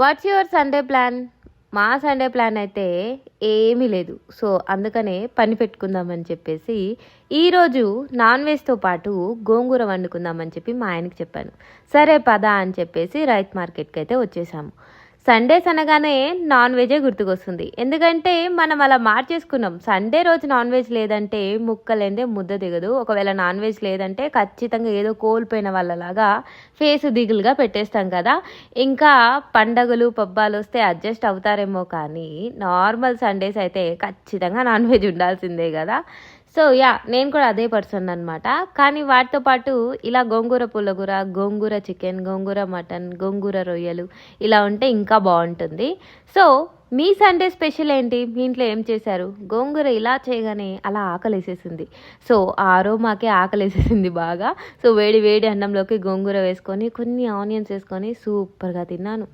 What's your Sunday plan? మా Sunday plan అయితే ఏమీ లేదు. సో, అందుకనే పని పెట్టుకుందామని చెప్పేసి ఈరోజు నాన్ వెజ్‌తో పాటు గోంగూర వండుకుందామని చెప్పి మా ఆయనకి చెప్పాను. సరే పద అని చెప్పేసి రైతు మార్కెట్‌కైతే వచ్చేసాము. సండేస్ అనగానే నాన్ వెజ్జే గుర్తుకొస్తుంది. ఎందుకంటే మనం అలా మార్చేసుకున్నాం. సండే రోజు నాన్ వెజ్ లేదంటే ముక్కలేనిదే ముద్ద దిగదు. ఒకవేళ నాన్ వెజ్ లేదంటే ఖచ్చితంగా ఏదో కోల్పోయిన వాళ్ళలాగా ఫేసు దిగులుగా పెట్టేస్తాం కదా! ఇంకా పండగలు, పబ్బాలొస్తే అడ్జస్ట్ అవుతారేమో కానీ నార్మల్ సండేస్ అయితే ఖచ్చితంగా నాన్ వెజ్ ఉండాల్సిందే గదా! సో, నేను కూడా అదే పర్సన్ అనమాట. కానీ వాటితో పాటు ఇలా గోంగూర పుల్లగూర, గోంగూర చికెన్, గోంగూర మటన్, గోంగూర రొయ్యలు ఇలా ఉంటే ఇంకా బావుంటుంది. సో, మీ సండే స్పెషల్ ఏంటి? మీ ఇంట్లో ఏం చేశారు? గోంగూర ఇలా చేయగానే అలా ఆకలేసేసింది. సో, ఆ అరోమాకే ఆకలేసేసింది బాగా. సో, వేడి వేడి అన్నంలోకి గోంగూర వేసుకొని, కొన్ని ఆనియన్స్ ఏసుకొని సూపర్‌గా తిన్నాను.